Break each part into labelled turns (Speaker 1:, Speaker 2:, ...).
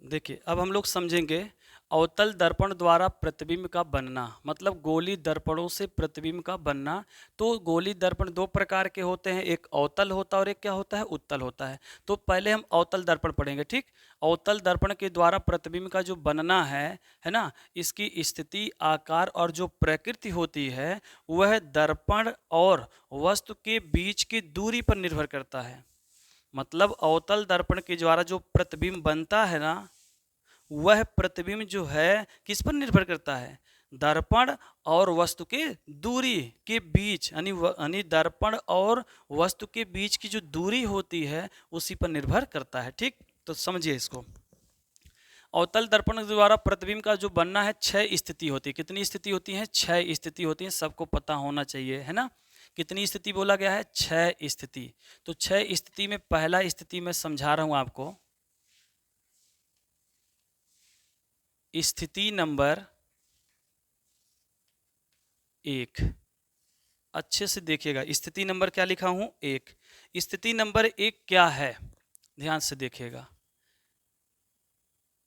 Speaker 1: देखिए, अब हम लोग समझेंगे अवतल दर्पण द्वारा प्रतिबिंब का बनना, मतलब गोली दर्पणों से प्रतिबिंब का बनना। तो गोली दर्पण दो प्रकार के होते हैं, एक अवतल होता है और एक क्या होता है, उत्तल होता है। तो पहले हम अवतल दर्पण पढ़ेंगे, ठीक। अवतल दर्पण के द्वारा प्रतिबिंब का जो बनना है ना, इसकी स्थिति, आकार और जो प्रकृति होती है वह दर्पण और वस्तु के बीच की दूरी पर निर्भर करता है। मतलब अवतल दर्पण के द्वारा जो प्रतिबिंब बनता है ना, वह प्रतिबिंब जो है किस पर निर्भर करता है, दर्पण और वस्तु के दूरी के बीच, यानी दर्पण और वस्तु के बीच की जो दूरी होती है उसी पर निर्भर करता है, ठीक। तो समझिए इसको। अवतल दर्पण द्वारा प्रतिबिंब का जो बनना है, 6 स्थिति होती है। कितनी स्थिति होती है, 6 स्थिति होती है। सबको पता होना चाहिए, है ना। कितनी स्थिति बोला गया है, 6 स्थिति। तो 6 स्थिति में पहला स्थिति मैं समझा रहा हूं आपको। स्थिति नंबर 1, अच्छे से देखिएगा। स्थिति नंबर क्या लिखा हूं, 1। स्थिति नंबर 1 क्या है, ध्यान से देखिएगा।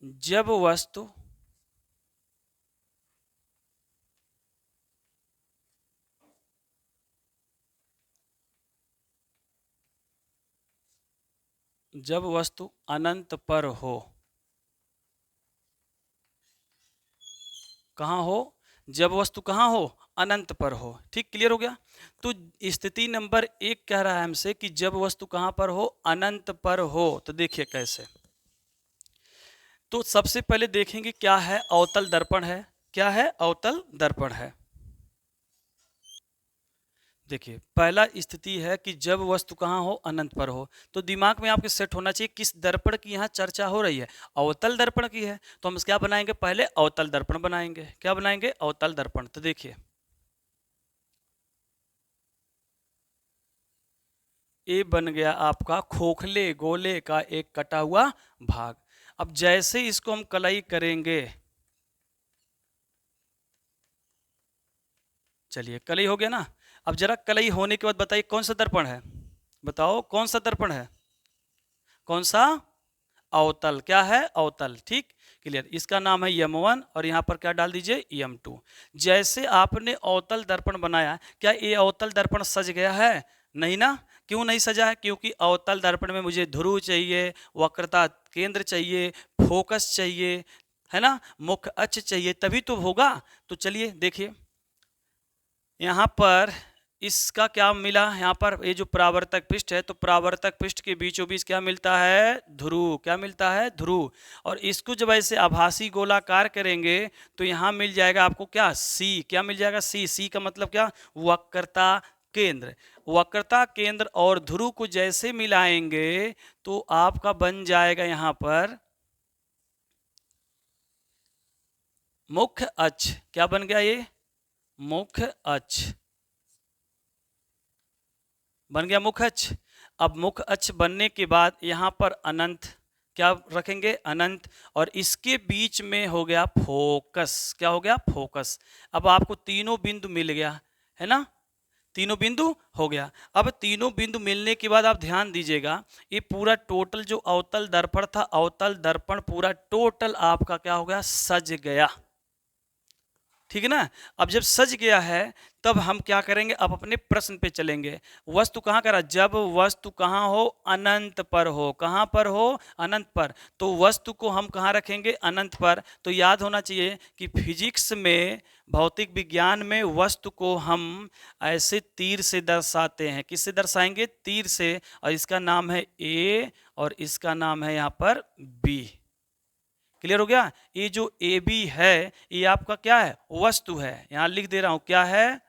Speaker 1: जब वस्तु जब वस्तु अनंत पर हो, कहाँ हो, जब वस्तु कहाँ हो, अनंत पर हो, ठीक। क्लियर हो गया। तो स्थिति नंबर 1 कह रहा है हमसे कि जब वस्तु कहाँ पर हो, अनंत पर हो। तो देखिए कैसे। तो सबसे पहले देखेंगे क्या है, अवतल दर्पण है। क्या है, अवतल दर्पण है। देखिए, पहला स्थिति है कि जब वस्तु कहाँ हो, अनंत पर हो। तो दिमाग में आपके सेट होना चाहिए किस दर्पण की यहाँ चर्चा हो रही है, अवतल दर्पण की है। तो हम क्या बनाएंगे, पहले अवतल दर्पण बनाएंगे। क्या बनाएंगे, अवतल दर्पण। तो देखिए, ये बन गया आपका खोखले गोले का एक कटा हुआ भाग। अब जैसे इसको हम कलई करेंगे, चलिए कलई हो गया ना। अब जरा कलई होने के बाद बताइए कौन सा दर्पण है, बताओ कौन सा दर्पण है, कौन सा, अवतल। क्या है, अवतल, ठीक। क्लियर। इसका नाम है यम1 और यहाँ पर क्या डाल दीजिए, यम2। जैसे आपने अवतल दर्पण बनाया, क्या ये अवतल दर्पण सज गया है, नहीं ना। क्यों नहीं सजा है, क्योंकि अवतल दर्पण में मुझे ध्रुव चाहिए, वक्रता केंद्र चाहिए, फोकस चाहिए, है ना, मुख्य अक्ष चाहिए, तभी तो होगा। तो चलिए देखिए, यहाँ पर इसका क्या मिला, यहाँ पर ये जो परावर्तक पृष्ठ है, तो परावर्तक पृष्ठ के बीचों बीच क्या मिलता है, ध्रुव। क्या मिलता है, ध्रुव। और इसको जब ऐसे आभासी गोलाकार करेंगे तो यहाँ मिल जाएगा आपको क्या, सी। क्या मिल जाएगा, सी। सी का मतलब क्या, वक्रता केंद्र। वक्रता केंद्र और ध्रुव को जैसे मिलाएंगे तो आपका बन जाएगा यहाँ पर मुख्य अक्ष। क्या बन गया, ये मुख्य अक्ष बन गया, मुख्य अक्ष। अब मुख्य अक्ष बनने के बाद यहाँ पर अनंत, क्या रखेंगे, अनंत। और इसके बीच में हो गया फोकस। क्या हो गया, फोकस। अब आपको तीनों बिंदु मिल गया, है ना, तीनों बिंदु हो गया। अब तीनों बिंदु मिलने के बाद आप ध्यान दीजिएगा, ये पूरा टोटल जो अवतल दर्पण था, अवतल दर्पण पूरा टोटल आपका क्या हो गया, सज गया, ठीक है ना। अब जब सज गया है तब हम क्या करेंगे, अब अपने प्रश्न पे चलेंगे। वस्तु कहाँ करा, जब वस्तु कहाँ हो, अनंत पर हो। कहाँ पर हो, अनंत पर। तो वस्तु को हम कहाँ रखेंगे, अनंत पर। तो याद होना चाहिए कि फिजिक्स में, भौतिक विज्ञान में वस्तु को हम ऐसे तीर से दर्शाते हैं। किससे दर्शाएंगे, तीर से। और इसका नाम है ए और इसका नाम है यहाँ पर बी। क्लियर हो गया। ये जो ए बी है ये आपका क्या है, वस्तु है। यहां लिख दे रहा हूं, क्या है,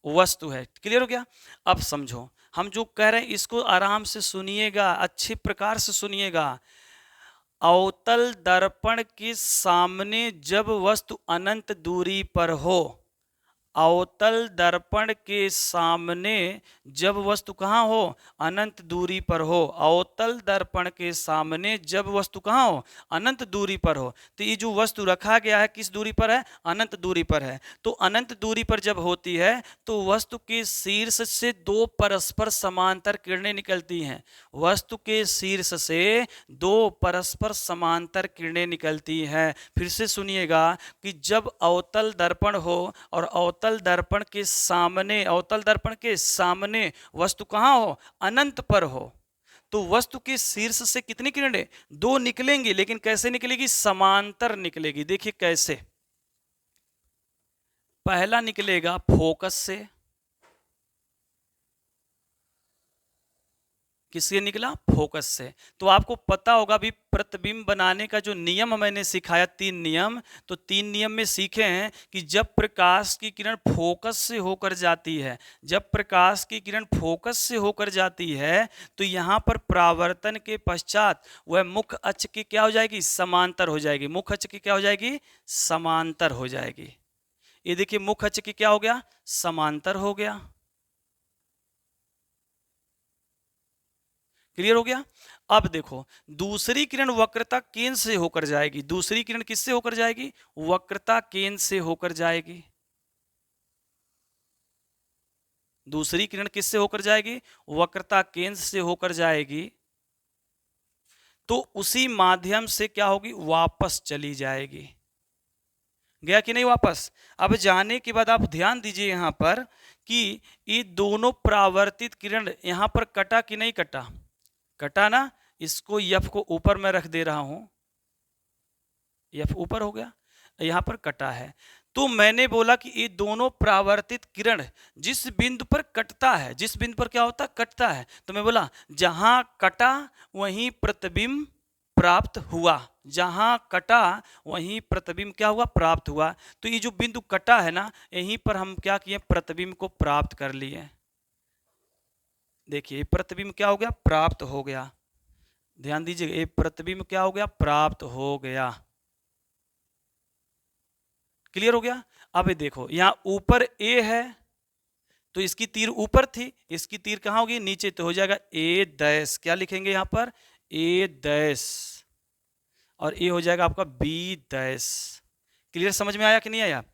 Speaker 1: वस्तु है। क्लियर हो गया। अब समझो, हम जो कह रहे हैं इसको आराम से सुनिएगा, अच्छे प्रकार से सुनिएगा। अवतल दर्पण के सामने जब वस्तु अनंत दूरी पर हो, अवतल दर्पण के सामने जब वस्तु कहाँ हो, अनंत दूरी पर हो। अवतल दर्पण के सामने जब वस्तु कहाँ हो, अनंत दूरी पर हो। तो ये जो वस्तु रखा गया है किस दूरी पर है, अनंत दूरी पर है। तो अनंत दूरी पर जब होती है तो वस्तु के शीर्ष से दो परस्पर समांतर किरणें निकलती हैं। वस्तु के शीर्ष से दो परस्पर समांतर किरणें निकलती हैं। फिर से सुनिएगा कि जब अवतल दर्पण हो और अवतल दर्पण के सामने, अवतल दर्पण के सामने वस्तु कहाँ हो, अनंत पर हो, तो वस्तु के शीर्ष से कितनी किरणें, दो निकलेंगी। लेकिन कैसे निकलेगी, समांतर निकलेगी। देखिए कैसे, पहला निकलेगा फोकस से। किससे निकला, फोकस से। तो आपको पता होगा भी प्रतिबिंब बनाने का जो नियम मैंने सिखाया, 3 नियम, तो 3 नियम में सीखे हैं कि जब प्रकाश की किरण फोकस से होकर जाती है, जब प्रकाश की किरण फोकस से होकर जाती है तो यहाँ पर परावर्तन के पश्चात वह मुख्य अक्ष की क्या हो जाएगी, समांतर हो जाएगी। मुख्य अक्ष की क्या हो जाएगी, समांतर हो जाएगी। ये देखिए मुख्य अक्ष की क्या हो गया, समांतर हो गया। क्लियर हो गया। अब देखो दूसरी किरण वक्रता केंद्र से होकर जाएगी। दूसरी किरण किससे होकर जाएगी, वक्रता केंद्र से होकर जाएगी। दूसरी किरण किससे होकर जाएगी, वक्रता केंद्र से होकर जाएगी। तो उसी माध्यम से क्या होगी, वापस चली जाएगी। गया कि नहीं वापस। अब जाने के बाद आप ध्यान दीजिए यहां पर कि ये दोनों परावर्तित किरण यहां पर कटा कि नहीं कटा, कटा ना। इसको यफ को ऊपर मैं रख दे रहा हूं, यफ ऊपर हो गया, यहां पर कटा है। तो मैंने बोला कि ये दोनों परावर्तित किरण जिस बिंदु पर कटता है, जिस बिंदु पर क्या होता है, कटता है, तो मैं बोला जहां कटा वहीं प्रतिबिंब प्राप्त हुआ। जहां कटा वहीं प्रतिबिंब क्या हुआ, प्राप्त हुआ। तो ये जो बिंदु कटा है ना, यहीं पर हम क्या किए, प्रतिबिंब को प्राप्त कर लिए। देखिए प्रतिबिंब क्या हो गया, प्राप्त हो गया। ध्यान दीजिए, ये प्रतिबिंब क्या हो गया, प्राप्त हो गया। क्लियर हो गया। अब देखो यहां ऊपर ए है तो इसकी तीर ऊपर थी, इसकी तीर कहां होगी, नीचे, तो हो जाएगा ए डैश। क्या लिखेंगे यहां पर, ए डैश, और ये हो जाएगा आपका बी डैश। क्लियर, समझ में आया कि नहीं आया।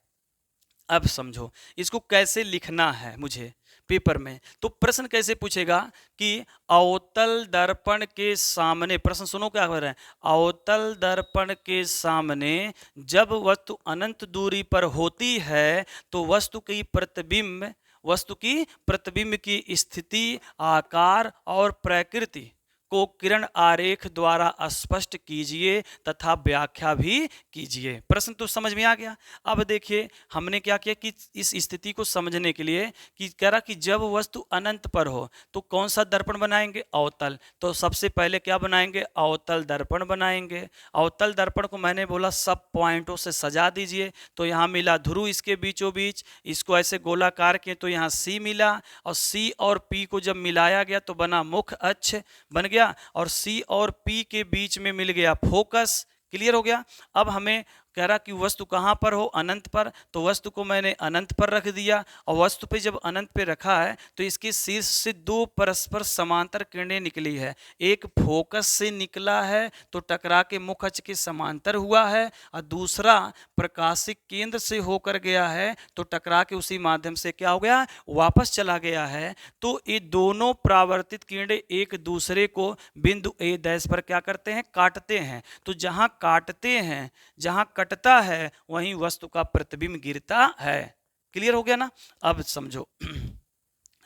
Speaker 1: अब समझो इसको कैसे लिखना है मुझे पेपर में। तो प्रश्न कैसे पूछेगा कि अवतल दर्पण के सामने, प्रश्न सुनो क्या कर रहे हैं, अवतल दर्पण के सामने जब वस्तु अनंत दूरी पर होती है तो वस्तु की प्रतिबिंब, वस्तु की प्रतिबिंब की स्थिति, आकार और प्रकृति को किरण आरेख द्वारा स्पष्ट कीजिए तथा व्याख्या भी कीजिए। प्रश्न तो समझ में आ गया। अब देखिए हमने क्या किया कि इस स्थिति को समझने के लिए कि कह रहा कि जब वस्तु अनंत पर हो तो कौन सा दर्पण बनाएंगे, अवतल। तो सबसे पहले क्या बनाएंगे, अवतल दर्पण बनाएंगे। अवतल दर्पण को मैंने बोला सब पॉइंटों से सजा दीजिए। तो यहाँ मिला ध्रुव इसके बीचों बीच, इसको ऐसे गोलाकार किए तो यहाँ सी मिला, और सी और पी को जब मिलाया गया तो बना मुख्य अक्ष बन गया, और सी और पी के बीच में मिल गया फोकस। क्लियर हो गया। अब हमें कह रहा कि वस्तु कहाँ पर हो, अनंत पर, तो वस्तु को मैंने अनंत पर रख दिया। और वस्तु पे जब अनंत पे रखा है तो इसके शीर्ष से दो परस्पर समांतर किरणें निकली है। एक फोकस से निकला है तो टकरा के मुख्य अक्ष के समांतर हुआ है, और दूसरा प्रकाशिक केंद्र से होकर गया है तो टकरा के उसी माध्यम से क्या हो गया, वापस चला गया है। तो ये दोनों परावर्तित किरणें एक दूसरे को बिंदु ए डैश पर क्या करते हैं, काटते हैं। तो जहां काटते हैं, जहां कटता है वहीं वस्तु का प्रतिबिंब गिरता है। क्लियर हो गया ना। अब समझो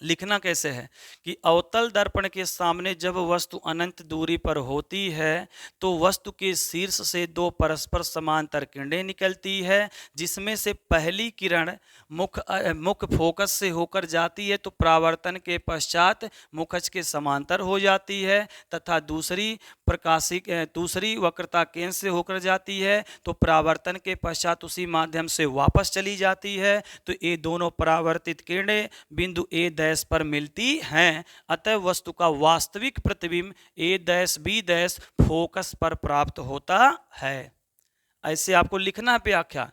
Speaker 1: लिखना कैसे है कि अवतल दर्पण के सामने जब वस्तु अनंत दूरी पर होती है तो वस्तु के शीर्ष से दो परस्पर समांतर किरणें निकलती है, जिसमें से पहली किरण मुख्य फोकस से होकर जाती है तो परावर्तन के पश्चात मुख्य अक्ष के समांतर हो जाती है, तथा दूसरी वक्रता केंद्र से होकर जाती है तो परावर्तन के पश्चात उसी माध्यम से वापस चली जाती है। तो ये दोनों परावर्तित किरणें बिंदु ए डैश पर मिलती हैं, अतः वस्तु का वास्तविक प्रतिबिंब ए डैश बी डैश फोकस पर प्राप्त होता है। ऐसे आपको लिखना है व्याख्या।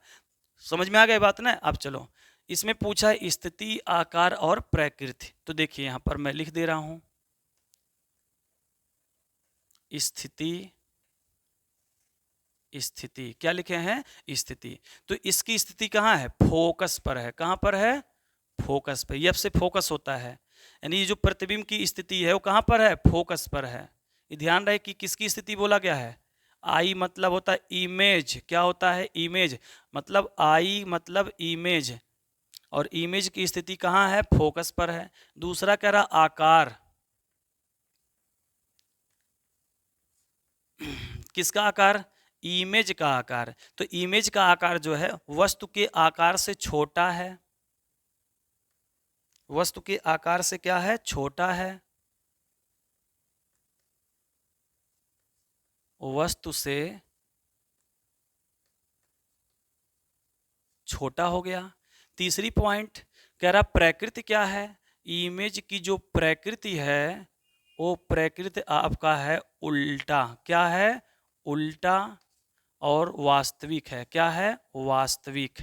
Speaker 1: समझ में आ गई बात ना। अब चलो इसमें पूछा है स्थिति, आकार और प्रकृति। तो देखिए यहां पर मैं लिख दे रहा हूं स्थिति, स्थिति क्या लिखे हैं स्थिति। तो इसकी स्थिति कहाँ है, फोकस पर है। कहाँ पर है, फोकस पर। एफ से फोकस होता है, यानी ये जो प्रतिबिंब की स्थिति है वो कहाँ पर है, फोकस पर है। ये ध्यान रहे कि किसकी स्थिति बोला गया है, आई मतलब होता है इमेज। क्या होता है, इमेज। मतलब आई मतलब इमेज, और इमेज की स्थिति कहाँ है, फोकस पर है। दूसरा कह रहा आकार, किसका आकार, इमेज का आकार। तो इमेज का आकार जो है वस्तु के आकार से छोटा है, वस्तु के आकार से क्या है, छोटा है। वस्तु से छोटा हो गया। तीसरी पॉइंट कह रहा प्रकृति क्या है, इमेज की जो प्रकृति है वो प्रकृति आपका है उल्टा। क्या है, उल्टा और वास्तविक है। क्या है, वास्तविक।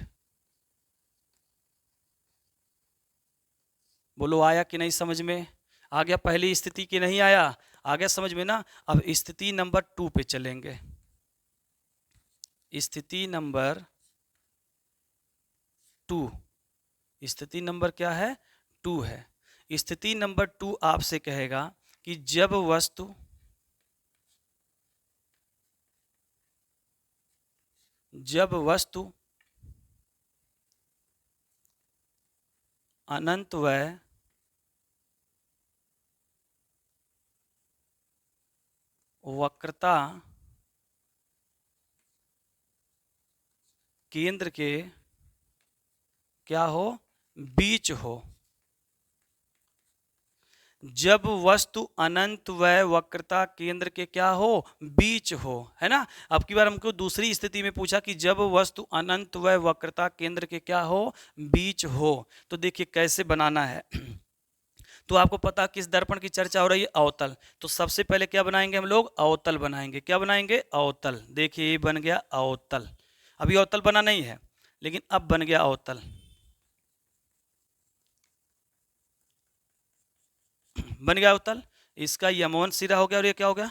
Speaker 1: बोलो आया कि नहीं समझ में, आ गया पहली स्थिति की नहीं आया, आ गया समझ में ना। अब स्थिति नंबर 2 पे चलेंगे। स्थिति नंबर 2, स्थिति नंबर क्या है, 2 है। स्थिति नंबर 2 आपसे कहेगा कि जब वस्तु अनंत व वक्रता केंद्र के क्या हो, बीच हो। जब वस्तु अनंत व वक्रता केंद्र के क्या हो, बीच हो, है ना। अब की बार हमको दूसरी स्थिति में पूछा कि जब वस्तु अनंत व वक्रता केंद्र के क्या हो, बीच हो। तो देखिए कैसे बनाना है। तो आपको पता किस दर्पण की चर्चा हो रही है, अवतल। तो सबसे पहले क्या बनाएंगे हम लोग, अवतल बनाएंगे। क्या बनाएंगे, अवतल। देखिए ये बन गया अवतल। अभी अवतल बना नहीं है लेकिन अब बन गया अवतल। बन गया अवतल। इसका यम1 सिरा हो गया और ये क्या हो गया,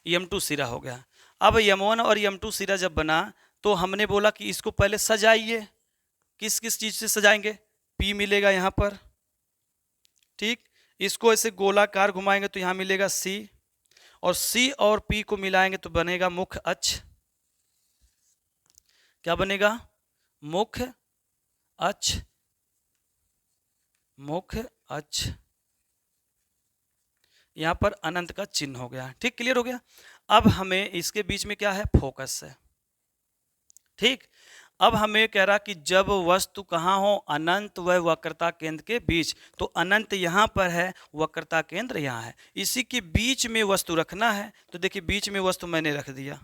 Speaker 1: यम2 सिरा हो गया। अब यम1 और यम2 सिरा जब बना तो हमने बोला कि इसको पहले सजाइए। किस किस चीज से सजाएंगे, पी मिलेगा यहां पर, ठीक। इसको ऐसे गोलाकार घुमाएंगे तो यहां मिलेगा सी, और सी और पी को मिलाएंगे तो बनेगा मुख्य अक्ष। क्या बनेगा, मुख्य अक्ष, मुख्य अक्ष। यहां पर अनंत का चिन्ह हो गया, ठीक, क्लियर हो गया। अब हमें इसके बीच में क्या है, फोकस है, ठीक। अब हमें कह रहा कि जब वस्तु कहाँ हो, अनंत व वक्रता केंद्र के बीच। तो अनंत यहाँ पर है, वक्रता केंद्र यहाँ है, इसी के बीच में वस्तु रखना है। तो देखिए बीच में वस्तु मैंने रख दिया।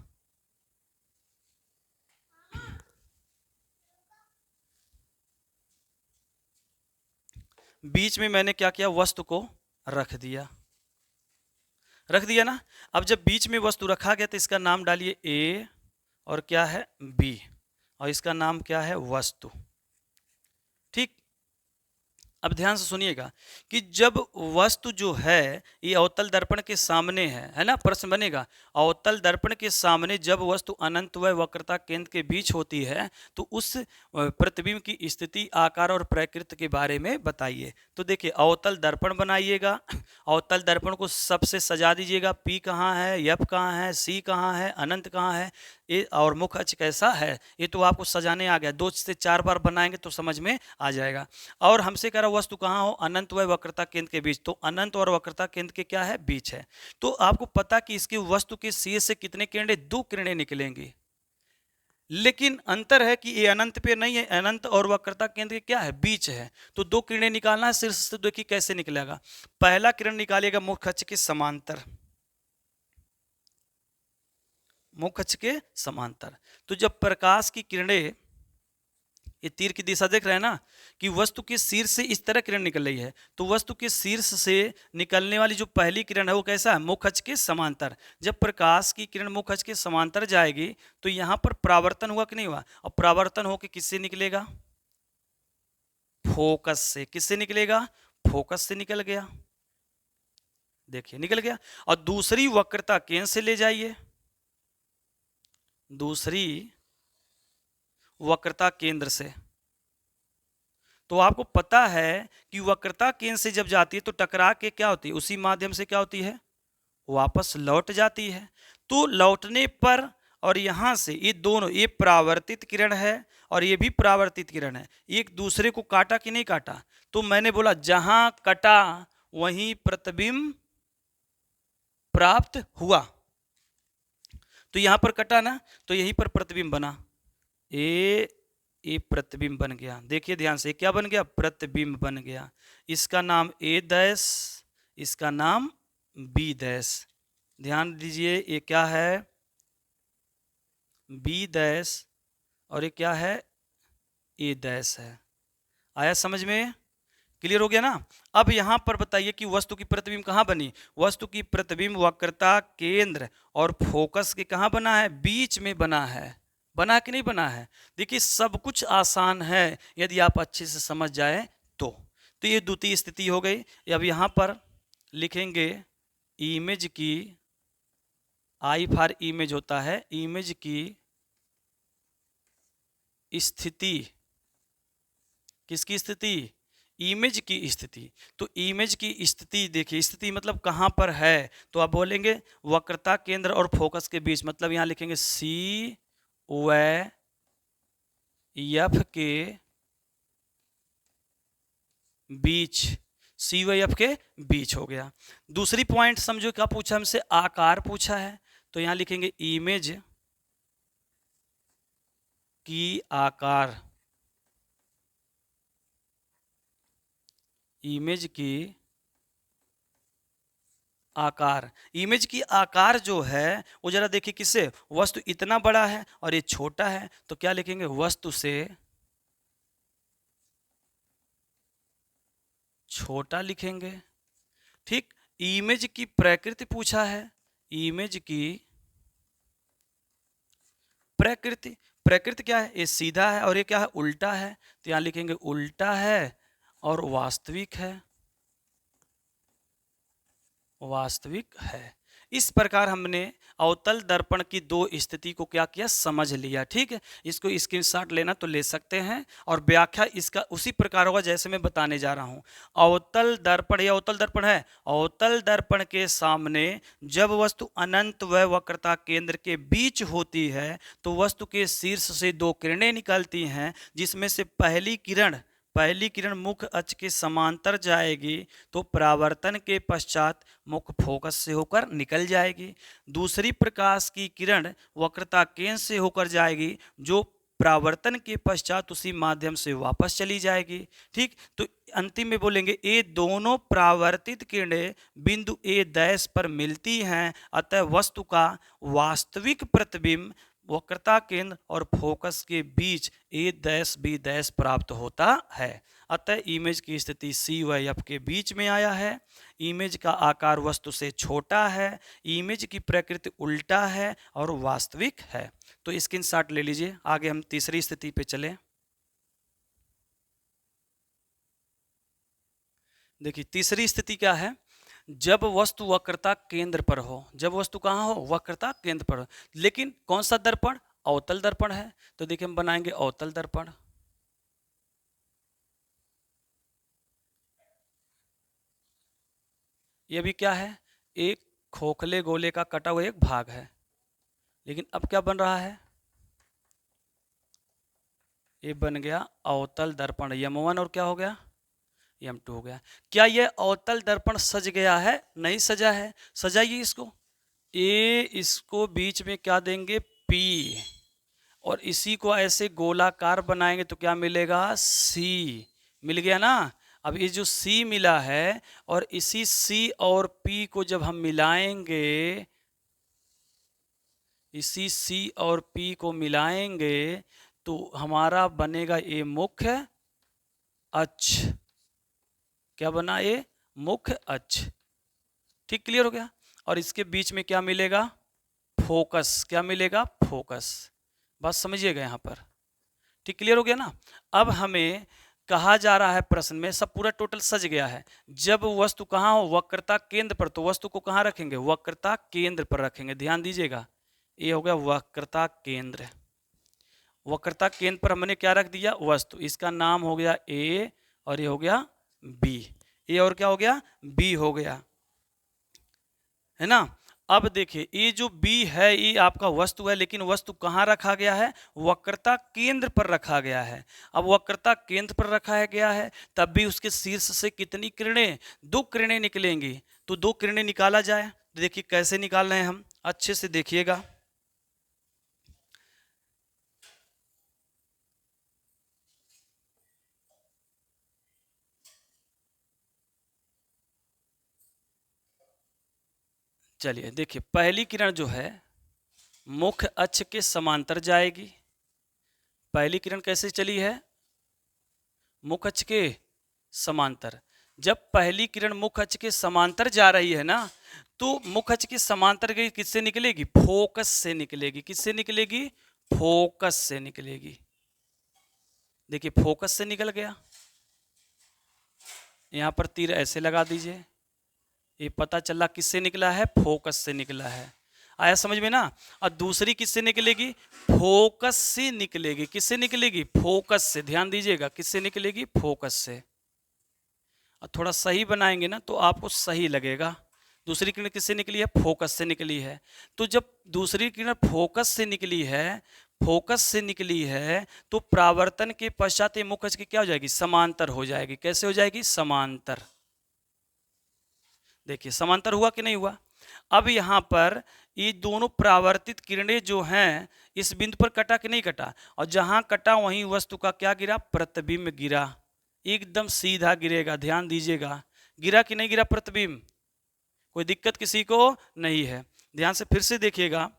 Speaker 1: बीच में मैंने क्या किया, वस्तु को रख दिया, रख दिया ना। अब जब बीच में वस्तु रखा गया तो इसका नाम डालिए ए, और क्या है बी, और इसका नाम क्या है, वस्तु, ठीक। अब ध्यान से सुनिएगा कि जब वस्तु जो है ये अवतल दर्पण के सामने है ना। प्रश्न बनेगा, अवतल दर्पण के सामने जब वस्तु अनंत व वक्रता केंद्र के बीच होती है तो उस प्रतिबिंब की स्थिति, आकार और प्रकृति के बारे में बताइए। तो देखिए अवतल दर्पण बनाइएगा, अवतल दर्पण को सबसे सजा दीजिएगा। पी कहाँ है, एफ कहाँ है, सी कहाँ है, अनंत कहाँ है, ये और मुख्य अक्ष कैसा है, ये तो आपको सजाने आ गया। 2 से 4 बार बनाएंगे तो समझ में आ जाएगा। और हमसे कह रहा वस्तु कहाँ हो, अनंत व वक्रता केंद्र के बीच। तो अनंत और वक्रता केंद्र के क्या है, बीच है। तो आपको पता कि इसकी वस्तु के शीर्ष से कितने किरणें, 2 किरणें निकलेंगी। लेकिन अंतर है कि ये अनंत पे नहीं है, अनंत और वक्रता केंद्र के क्या है, बीच है। तो 2 किरणें निकालना है शीर्ष से। देखिए कैसे निकलेगा, पहला किरण निकालिएगा मुख्य अक्ष के समांतर, मुख्य अक्ष के समांतर। तो जब प्रकाश की किरणें, ये तीर की दिशा देख रहे हैं ना, कि वस्तु के शीर्ष से इस तरह किरण निकल रही है। तो वस्तु के शीर्ष से निकलने वाली जो पहली किरण है वो कैसा है, मुख्य अक्ष के समांतर। जब प्रकाश की किरण मुख्य अक्ष के समांतर जाएगी तो यहाँ पर परावर्तन हुआ कि नहीं हुआ, और परावर्तन होकर किससे निकलेगा, फोकस से। किससे निकलेगा? फोकस से निकल गया, देखिए निकल गया। और दूसरी वक्रता केंद्र से ले जाइए, दूसरी वक्रता केंद्र से। तो आपको पता है कि वक्रता केंद्र से जब जाती है तो टकरा के क्या होती है, उसी माध्यम से क्या होती है, वापस लौट जाती है। तो लौटने पर, और यहां से ये दोनों, ये परावर्तित किरण है और ये भी परावर्तित किरण है, एक दूसरे को काटा कि नहीं काटा? तो मैंने बोला जहां कटा वहीं प्रतिबिंब प्राप्त हुआ। तो यहां पर कटा ना, तो यहीं पर प्रतिबिंब बना, ए प्रतिबिंब बन गया। देखिए ध्यान से, क्या बन गया? प्रतिबिंब बन गया। इसका नाम ए डैश, इसका नाम बी डैश। ध्यान दीजिए, ये क्या है? बी डैश, और ये क्या है? ए डैश है। आया समझ में? क्लियर हो गया ना? अब यहां पर बताइए कि वस्तु की प्रतिबिंब कहां बनी? वस्तु की प्रतिबिंब वक्रता केंद्र और फोकस के कहां बना है? बीच में बना है। बना कि नहीं बना है? देखिए सब कुछ आसान है यदि आप अच्छे से समझ जाए तो ये द्वितीय स्थिति हो गई। अब यहां पर लिखेंगे इमेज की, आई फॉर इमेज होता है, इमेज की स्थिति। किसकी स्थिति? इमेज की स्थिति। तो इमेज की स्थिति देखिए, स्थिति मतलब कहां पर है, तो आप बोलेंगे वक्रता केंद्र और फोकस के बीच, मतलब यहां लिखेंगे सी व एफ के बीच, सी व एफ के बीच हो गया। दूसरी पॉइंट समझो क्या पूछा हमसे? आकार पूछा है। तो यहां लिखेंगे इमेज की आकार, इमेज की आकार। इमेज की आकार जो है वो जरा देखिए किससे, वस्तु इतना बड़ा है और ये छोटा है, तो क्या लिखेंगे? वस्तु से छोटा लिखेंगे। ठीक। इमेज की प्रकृति पूछा है, इमेज की प्रकृति। प्रकृति क्या है? ये सीधा है और ये क्या है? उल्टा है। तो यहां लिखेंगे उल्टा है और वास्तविक है, वास्तविक है। इस प्रकार हमने अवतल दर्पण की दो स्थिति को क्या किया? समझ लिया। ठीक है, इसको स्क्रीनशॉट लेना तो ले सकते हैं, और व्याख्या इसका उसी प्रकार होगा जैसे मैं बताने जा रहा हूं। अवतल दर्पण, यह अवतल दर्पण है। अवतल दर्पण के सामने जब वस्तु अनंत व वक्रता केंद्र के बीच होती है तो वस्तु के शीर्ष से दो किरणें निकलती हैं, जिसमें से पहली किरण मुख्य अक्ष के समांतर जाएगी तो परावर्तन के पश्चात मुख्य फोकस से होकर निकल जाएगी। दूसरी प्रकाश की किरण वक्रता केंद्र से होकर जाएगी जो परावर्तन के पश्चात उसी माध्यम से वापस चली जाएगी। ठीक। तो अंतिम में बोलेंगे ये दोनों परावर्तित किरणें बिंदु ए डैश पर मिलती हैं, अतः वस्तु का वास्तविक प्रतिबिंब वक्रता केंद्र और फोकस के बीच ए डैश बी डैश प्राप्त होता है। अतः इमेज की स्थिति सी व एफ के बीच में आया है। इमेज का आकार वस्तु से छोटा है, इमेज की प्रकृति उल्टा है और वास्तविक है। तो स्क्रीनशॉट ले लीजिए। आगे हम तीसरी स्थिति पे चलें। देखिए तीसरी स्थिति क्या है? जब वस्तु वक्रता केंद्र पर हो। जब वस्तु कहाँ हो? वक्रता केंद्र पर हो। लेकिन कौन सा दर्पण? अवतल दर्पण है। तो देखिए हम बनाएंगे अवतल दर्पण। ये भी क्या है? एक खोखले गोले का कटा हुआ एक भाग है। लेकिन अब क्या बन रहा है? ये बन गया अवतल दर्पण M1, और क्या हो गया? M2 हो गया। क्या यह अवतल दर्पण सज गया है? नहीं सजा है। सजाइए इसको। इसको बीच में क्या देंगे? P, और इसी को ऐसे गोलाकार बनाएंगे तो क्या मिलेगा? C। मिल गया ना? अब ये जो C मिला है और इसी C और P को जब हम मिलाएंगे, इसी C और P को मिलाएंगे तो हमारा बनेगा ये मुख्य अक्ष। क्या बना? ये मुख्य अक्ष। ठीक, क्लियर हो गया। और इसके बीच में क्या मिलेगा? फोकस। क्या मिलेगा? फोकस। बात समझिएगा यहां पर। ठीक, क्लियर हो गया ना? अब हमें कहा जा रहा है प्रश्न में, सब पूरा टोटल सज गया है। जब वस्तु कहाँ हो, वक्रता केंद्र पर, तो वस्तु को कहाँ रखेंगे, वक्रता केंद्र पर रखेंगे। ध्यान दीजिएगा, ये हो गया वक्रता केंद्र। वक्रता केंद्र पर हमने क्या रख दिया, वस्तु। इसका नाम हो गया ए और ये हो गया बी। ए और क्या हो गया, बी हो गया, है ना। अब देखिए ये जो B है ये आपका वस्तु है, लेकिन वस्तु कहाँ रखा गया है, वक्रता केंद्र पर रखा गया है। अब वक्रता केंद्र पर रखा गया है, तब भी उसके शीर्ष से कितनी किरणें, 2 किरणें निकलेंगी। तो 2 किरणें निकाला जाए, देखिए कैसे निकाल रहे हैं हम, अच्छे से देखिएगा। चलिए देखिए, पहली किरण जो है मुख्य अक्ष के समांतर जाएगी। पहली किरण कैसे चली है, मुख्य अक्ष के समांतर। जब पहली किरण मुख्य अक्ष के समांतर जा रही है ना, तो मुख्य अक्ष के समांतर गई, किससे निकलेगी, फोकस से निकलेगी। किससे निकलेगी, फोकस से निकलेगी। देखिए फोकस से निकल गया, यहां पर तीर ऐसे लगा दीजिए, ये पता चला किससे निकला है, फोकस से निकला है। आया समझ में ना। और दूसरी किससे निकलेगी, फोकस से निकलेगी। किससे निकलेगी, फोकस से। ध्यान दीजिएगा, किससे निकलेगी, फोकस से। और थोड़ा सही बनाएंगे ना तो आपको सही लगेगा। दूसरी किरण किससे निकली है, फोकस से निकली है। तो जब दूसरी किरण फोकस से निकली है, फोकस से निकली है, तो परावर्तन के पश्चात ये मुख्य अक्ष की क्या हो जाएगी, समांतर हो जाएगी। कैसे हो जाएगी, समांतर। देखिए समांतर हुआ कि नहीं हुआ। अब यहां पर ये दोनों परावर्तित किरणें जो हैं, इस बिंदु पर कटा कि नहीं कटा, और जहां कटा वहीं वस्तु का क्या गिरा, प्रतिबिंब गिरा। एकदम सीधा गिरेगा, ध्यान दीजिएगा। गिरा कि नहीं गिरा प्रतिबिंब, कोई दिक्कत किसी को नहीं है। ध्यान से फिर से देखिएगा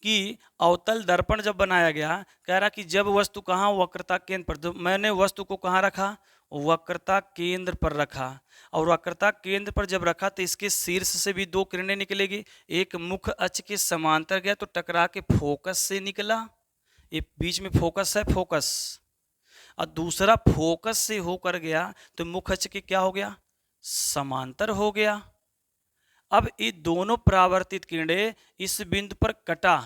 Speaker 1: कि अवतल दर्पण जब बनाया गया, कह रहा कि जब वस्तु कहाँ, वक्रता केंद्र पर। तो मैंने वस्तु को कहाँ रखा, वक्रता केंद्र पर रखा। और वक्रता केंद्र पर जब रखा तो इसके शीर्ष से भी 2 किरणें निकलेगी। एक मुख्य अक्ष के समांतर गया तो टकरा के फोकस से निकला, ये बीच में फोकस है, फोकस। और दूसरा फोकस से होकर गया तो मुख्य अक्ष के क्या हो गया, समांतर हो गया। अब ये दोनों परावर्तित किरणें इस बिंदु पर कटा,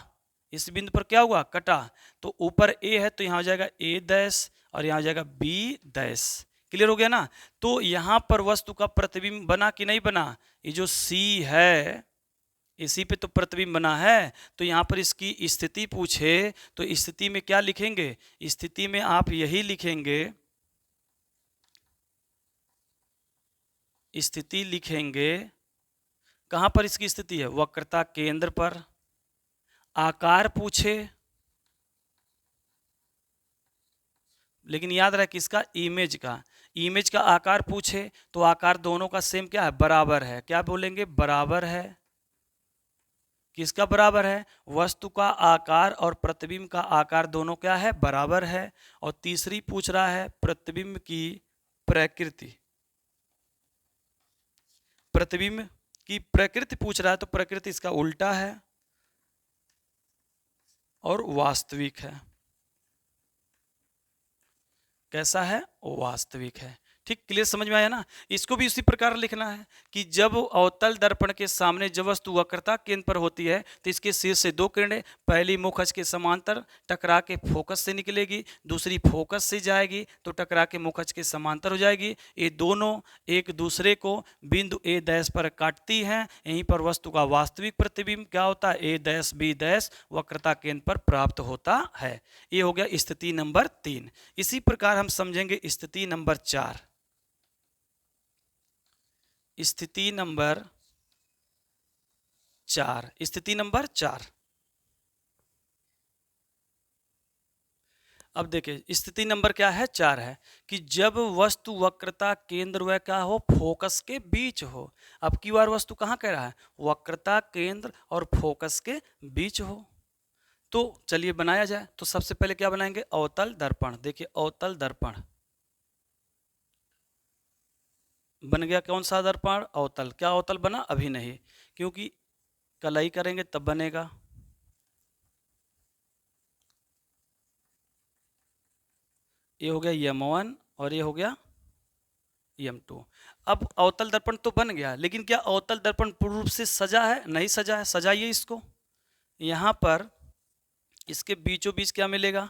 Speaker 1: इस बिंदु पर क्या हुआ, कटा। तो ऊपर ए है तो यहां हो जाएगा ए डैश और यहां हो जाएगा बी डैश। क्लियर हो गया ना। तो यहां पर वस्तु का प्रतिबिंब बना कि नहीं बना, ये जो सी है इसी पे तो प्रतिबिंब बना है। तो यहां पर इसकी स्थिति पूछे तो स्थिति में क्या लिखेंगे, स्थिति में आप यही लिखेंगे, स्थिति लिखेंगे कहां पर इसकी स्थिति है, वक्रता केंद्र पर। आकार पूछे, लेकिन याद रहे किसका, इमेज का। इमेज का आकार पूछे तो आकार दोनों का सेम क्या है, बराबर है। क्या बोलेंगे, बराबर है। किसका बराबर है, वस्तु का आकार और प्रतिबिंब का आकार दोनों क्या है, बराबर है। और तीसरी पूछ रहा है प्रतिबिंब की प्रकृति, प्रतिबिंब की प्रकृति पूछ रहा है, तो प्रकृति इसका उल्टा है और वास्तविक है। कैसा है, वास्तविक है। ठीक, क्लियर समझ में आया ना। इसको भी उसी प्रकार लिखना है कि जब अवतल दर्पण के सामने जब वस्तु वक्रता केंद्र पर होती है तो इसके शीर्ष से 2 किरणें, पहली मुख्य अक्ष के समांतर टकरा के फोकस से निकलेगी, दूसरी फोकस से जाएगी तो टकरा के मुख्य अक्ष के समांतर हो जाएगी। ये दोनों एक दूसरे को बिंदु ए डैश पर काटती हैं। यहीं पर वस्तु का वास्तविक प्रतिबिंब क्या होता है, ए डैश बी डैश वक्रता केंद्र पर प्राप्त होता है। ये हो गया स्थिति नंबर 3। इसी प्रकार हम समझेंगे स्थिति नंबर 4। स्थिति नंबर 4, स्थिति नंबर 4। अब देखिए स्थिति नंबर क्या है, 4 है कि जब वस्तु वक्रता केंद्र व क्या हो, फोकस के बीच हो। अब की बार वस्तु कहाँ कह रहा है, वक्रता केंद्र और फोकस के बीच हो। तो चलिए बनाया जाए। तो सबसे पहले क्या बनाएंगे, अवतल दर्पण। देखिए अवतल दर्पण बन गया, कौन सा दर्पण, अवतल। क्या अवतल बना, अभी नहीं, क्योंकि कलाई करेंगे तब बनेगा। ये हो गया M1 और ये हो गया M2। अब अवतल दर्पण तो बन गया, लेकिन क्या अवतल दर्पण पूर्ण रूप से सजा है? नहीं सजा है। सजाइए इसको। यहाँ पर इसके बीचों बीच क्या मिलेगा?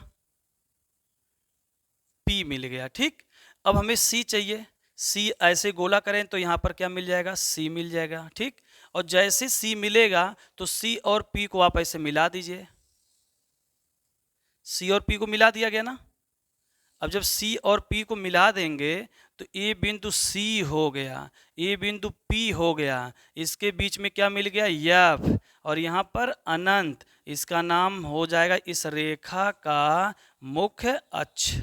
Speaker 1: P मिल गया। ठीक, अब हमें C चाहिए। C ऐसे गोला करें तो यहाँ पर क्या मिल जाएगा? C मिल जाएगा। ठीक, और जैसे C मिलेगा तो C और P को आप ऐसे मिला दीजिए। C और P को मिला दिया गया ना। अब जब C और P को मिला देंगे तो A बिंदु C हो गया, A बिंदु P हो गया, इसके बीच में क्या मिल गया? F, और यहाँ पर अनंत। इसका नाम हो जाएगा इस रेखा का मुख्य अक्ष।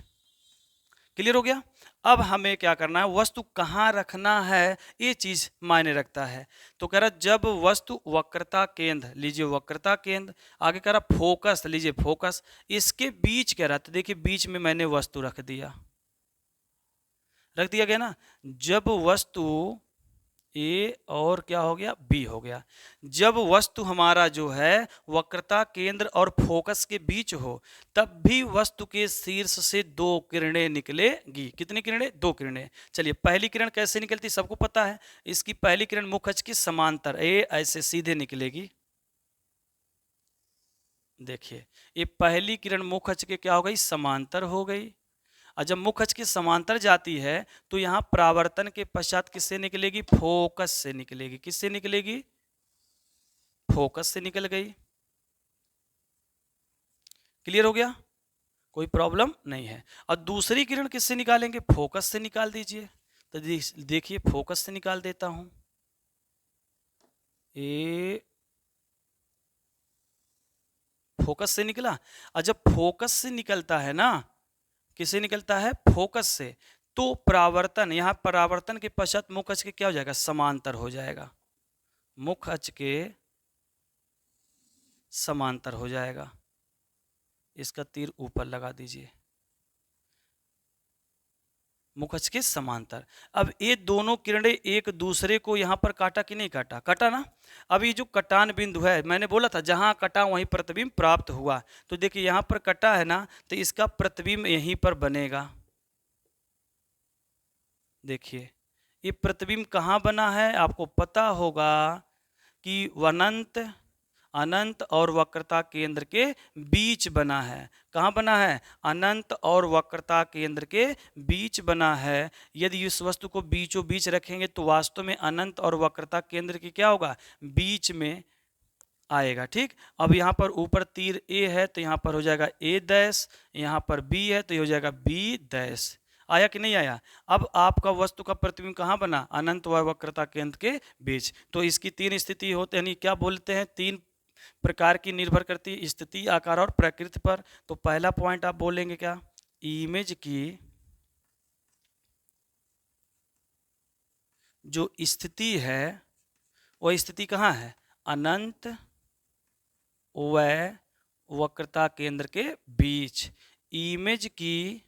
Speaker 1: क्लियर हो गया? अब हमें क्या करना है? वस्तु कहाँ रखना है, ये चीज मायने रखता है। तो कह रहा जब वस्तु वक्रता केंद्र, लीजिए वक्रता केंद्र, आगे कह रहा फोकस, लीजिए फोकस, इसके बीच कह रहा, तो देखिए बीच में मैंने वस्तु रख दिया गया ना। जब वस्तु ए और क्या हो गया? बी हो गया। जब वस्तु हमारा जो है वक्रता केंद्र और फोकस के बीच हो, तब भी वस्तु के शीर्ष से दो किरणें निकलेगी। कितनी किरणें? दो किरणें। चलिए, पहली किरण कैसे निकलती सबको पता है। इसकी पहली किरण मुख्य अक्ष के समांतर, ए ऐसे सीधे निकलेगी। देखिए, ये पहली किरण मुख्य अक्ष के क्या हो गई? समांतर हो गई। और जब मुख्य अक्ष की समांतर जाती है तो यहां परावर्तन के पश्चात किससे निकलेगी? फोकस से निकलेगी। किससे निकलेगी? फोकस से निकल गई। क्लियर हो गया? कोई प्रॉब्लम नहीं है। और दूसरी किरण किससे निकालेंगे? फोकस से निकाल दीजिए। तो देखिए फोकस से निकाल देता हूं। ए फोकस से निकला। और जब फोकस से निकलता है ना, किससे निकलता है? फोकस से, तो परावर्तन, यहां परावर्तन के पश्चात मुख्य अक्ष के क्या हो जाएगा? समांतर हो जाएगा। मुख्य अक्ष के समांतर हो जाएगा। इसका तीर ऊपर लगा दीजिए। मुख्य अक्ष के समांतर। अब ये दोनों किरणें एक दूसरे को यहां पर काटा कि नहीं काटा? काटा ना। अब ये जो कटान बिंदु है, मैंने बोला था जहां कटा वहीं प्रतिबिंब प्राप्त हुआ। तो देखिए यहां पर कटा है ना, तो इसका प्रतिबिंब यहीं पर बनेगा। देखिए ये प्रतिबिंब कहाँ बना है? आपको पता होगा कि अनंत, अनंत और वक्रता केंद्र के बीच बना है। कहाँ बना है? अनंत और वक्रता केंद्र के बीच बना है। यदि इस वस्तु को बीचों बीच रखेंगे तो वास्तव में अनंत और वक्रता केंद्र की क्या होगा? बीच में आएगा। ठीक, अब यहाँ पर ऊपर तीर ए है तो यहाँ पर हो जाएगा ए डैश, यहाँ पर बी है तो ये हो जाएगा बी डैश। आया कि नहीं आया? अब आपका वस्तु का प्रतिबिंब कहाँ बना? अनंत व वक्रता केंद्र के बीच। तो इसकी तीन स्थिति होते हैं, क्या बोलते हैं? तीन प्रकार की निर्भर करती है, स्थिति, आकार और प्रकृति पर। तो पहला पॉइंट आप बोलेंगे क्या? इमेज की जो स्थिति है वह स्थिति कहाँ है? अनंत व वक्रता केंद्र के बीच। इमेज की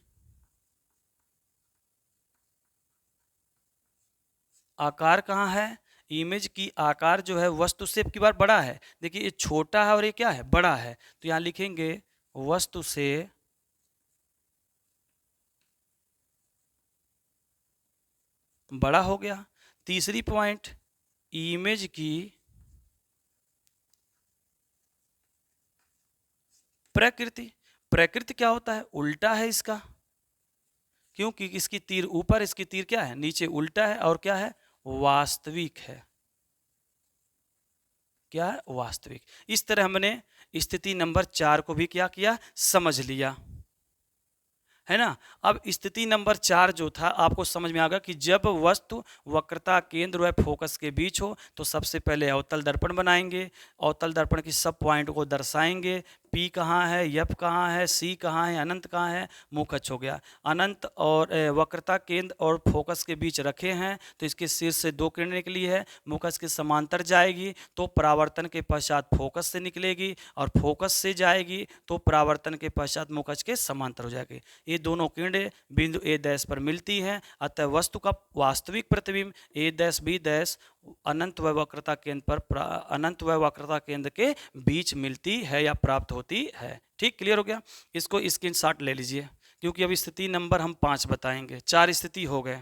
Speaker 1: आकार कहाँ है? इमेज की आकार जो है वस्तु से की बार बड़ा है। देखिए ये छोटा है और ये क्या है? बड़ा है। तो यहां लिखेंगे वस्तु से बड़ा हो गया। तीसरी पॉइंट, इमेज की प्रकृति। प्रकृति क्या होता है? उल्टा है इसका, क्योंकि इसकी तीर ऊपर, इसकी तीर क्या है? नीचे, उल्टा है। और क्या है? वास्तविक है। क्या है? वास्तविक। इस तरह हमने स्थिति नंबर 4 को भी क्या किया? समझ लिया, है ना। अब स्थिति नंबर 4 जो था आपको समझ में आ गया कि जब वस्तु वक्रता केंद्र व फोकस के बीच हो तो सबसे पहले अवतल दर्पण बनाएंगे। अवतल दर्पण की सब पॉइंट को दर्शाएंगे। P कहाँ है, F कहाँ है, C कहाँ है, अनंत कहाँ है, मुख्य अक्ष हो गया। अनंत और वक्रता केंद्र और फोकस के बीच रखे हैं तो इसके शीर्ष से दो किरणें निकली है, मुख्य अक्ष के समांतर जाएगी तो परावर्तन के पश्चात फोकस से निकलेगी, और फोकस से जाएगी तो परावर्तन के पश्चात मुख्य अक्ष के समांतर हो जाएगी। ये दोनों किरणें बिंदु ए डैश पर मिलती हैं। अतः वस्तु का वास्तविक प्रतिबिंब ए डैश बी डैश अनंत व वक्रता केंद्र पर, अनंत व वक्रता केंद्र के बीच मिलती है या प्राप्त होती है। ठीक, क्लियर हो गया? इसको स्क्रीनशॉट ले लीजिए, क्योंकि अब स्थिति नंबर हम 5 बताएंगे। 4 स्थिति हो गए।